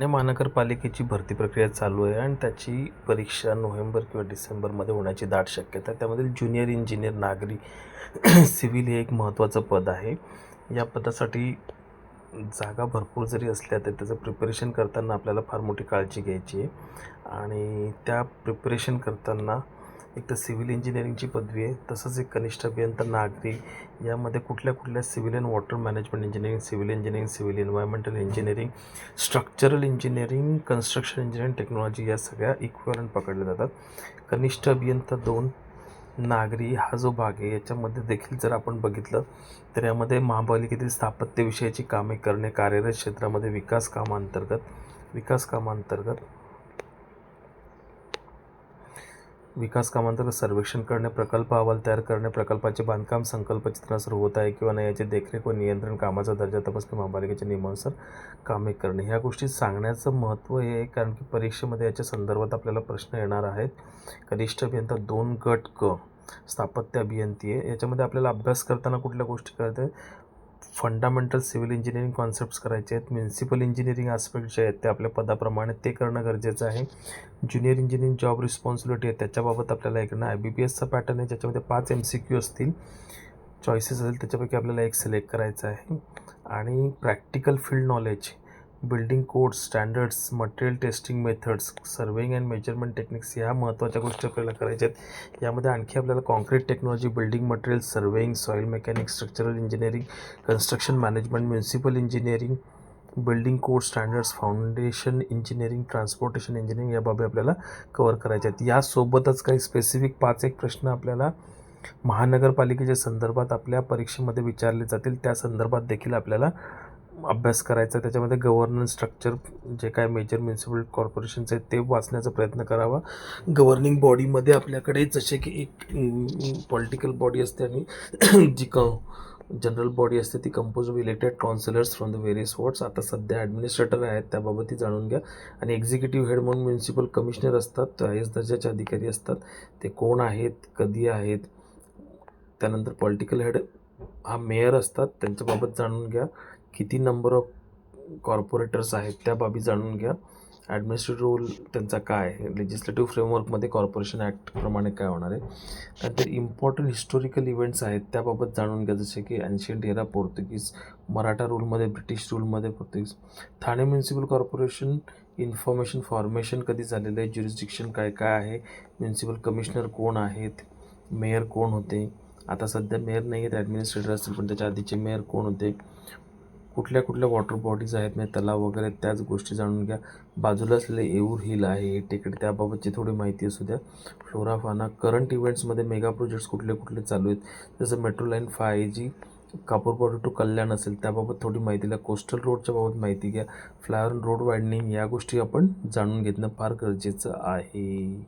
पुणे महानगरपालिकेची भरती प्रक्रिया चालू आहे आणि त्याची परीक्षा नोव्हेंबर किंवा डिसेंबरमध्ये होण्याची दाट शक्यता आहे. त्यामधील ज्युनियर इंजिनियर नागरी सिव्हिल हे एक महत्त्वाचं पद आहे. या पदासाठी जागा भरपूर जरी असल्या तरी त्याचं प्रिपरेशन करताना आपल्याला फार मोठी काळजी घ्यायची आहे. आणि त्या प्रिपरेशन करताना एक तर सिव्हिल इंजिनिअरिंगची पदवी आहे, तसंच एक कनिष्ठ अभियंता नागरी यामध्ये कुठल्या civil and water management engineering, civil environmental engineering, structural engineering, construction engineering, technology या सगळ्या इक्विव्हॅलंट पकडल्या जातात. कनिष्ठ अभियंता 2 नागरी हा जो भाग आहे याच्यामध्ये देखील जर आपण बघितलं तर यामध्ये महापालिकेतील स्थापत्यविषयाची कामे करणे, कार्यरत क्षेत्रामध्ये विकास कामांतर्गत सर्वेक्षण करणे, प्रकल्प अहवाल तयार करणे, प्रकल्पाचे बांधकाम संकल्पचित्र सुरू होत आहे किंवा नाही याचे देखरेख व नियंत्रण, कामाचा दर्जा तपासणे, महापालिकेच्या नियमानुसार कामे करणे. ह्या गोष्टी सांगण्याचं महत्त्व हे आहे कारण की परीक्षेमध्ये याच्या संदर्भात आपल्याला प्रश्न येणार आहेत. कनिष्ठ अभियंता 2 गट क स्थापत्य अभियंती आहे. याच्यामध्ये आपल्याला अभ्यास करताना कुठल्या गोष्टी करते, फंडामेंटल सिव्हिल इंजिनिअरिंग कॉन्सेप्ट्स करायचे आहेत. म्युन्सिपल इंजिनिअरिंग आस्पेक्ट जे आहेत ते आपल्या पदाप्रमाणे ते करणं गरजेचं आहे. ज्युनियर इंजिनिअरिंग जॉब रिस्पॉन्सिबिलिटी आहे त्याच्याबाबत आपल्याला इकडनं IBPSचा पॅटर्न आहे ज्याच्यामध्ये 5 MCQ असतील, चॉईसेस असेल त्याच्यापैकी आपल्याला एक सिलेक्ट करायचं आहे. आणि practical field knowledge, building codes, standards, material testing methods, surveying and measurement techniques ह्या महत्त्वाच्या गोष्टी आपल्याला करायच्या आहेत. यामध्ये आणखी आपल्याला concrete technology, building material, surveying, soil mechanics, structural engineering, construction management, municipal engineering, building code standards, foundation engineering, transportation engineering या बाबी आपल्याला कव्हर करायच्या आहेत. यासोबतच काही स्पेसिफिक 5-1 प्रश्न आपल्याला महानगरपालिकेच्या संदर्भात आपल्या परीक्षेमध्ये विचारले जातील. त्या संदर्भात देखील आपल्याला अभ्यास करायचा. त्याच्यामध्ये गव्हर्नन्स स्ट्रक्चर जे काय मेजर म्युन्सिपल कॉर्पोरेशन्स आहेत ते वाचण्याचा प्रयत्न करावा. गव्हर्निंग बॉडीमध्ये आपल्याकडे जसे की एक पॉलिटिकल बॉडी असते आणि जी जनरल बॉडी असते ती compose of elected counsellors from the various wards. आता सध्या ॲडमिनिस्ट्रेटर आहेत त्याबाबतही जाणून घ्या. आणि एक्झिक्युटिव्ह हेड म्हणून म्युन्सिपल कमिशनर असतात, हायस्ट दर्जाचे अधिकारी असतात. ते कोण आहेत, कधी आहेत. त्यानंतर पॉलिटिकल हेड हा मेयर असतात, त्यांच्याबाबत जाणून घ्या. किती नंबर ऑफ कॉर्पोरेटर्स आहेत त्या बाबी जाणून घ्या. ॲडमिनिस्ट्रेटिव्ह रोल त्यांचा काय आहे, लेजिस्लेटिव्ह फ्रेमवर्कमध्ये कॉर्पोरेशन ॲक्टप्रमाणे काय होणार आहे. नंतर इम्पॉर्टंट हिस्टोरिकल इव्हेंट्स आहेत त्याबाबत जाणून घ्या, जसे की ॲन्शियंट एरा पोर्तुगीज, मराठा रूलमध्ये, ब्रिटिश रूलमध्ये पोर्तुगीज. Thane municipal corporation information formation कधी झालेलं आहे, ज्युरिस्डिक्शन काय काय आहे, म्युन्सिपल कमिशनर कोण आहेत, मेयर कोण होते, आता सध्या मेयर नाही आहेत, ॲडमिनिस्ट्रेटर असतील पण त्याच्या आधीचे मेयर कोण होते, कुठल्या वॉटर बॉडीज आहेत म्हणजे तलाव वगैरे त्याच गोष्टी जाणून घ्या. बाजूला असलेले येऊर हिल आहे टेकडी त्याबाबतची थोडी माहिती असू द्या. फ्लोरा फाना, करंट इव्हेंट्समध्ये मेगा प्रोजेक्ट्स कुठले चालू आहेत, जसं मेट्रो लाईन 5G कापूरपाडू टू कल्याण असेल त्याबाबत थोडी माहिती द्या. कोस्टल रोडच्या बाबत माहिती घ्या. फ्लायओव्हर रोड वायडनिंग या गोष्टी आपण जाणून घेणं फार गरजेचं आहे.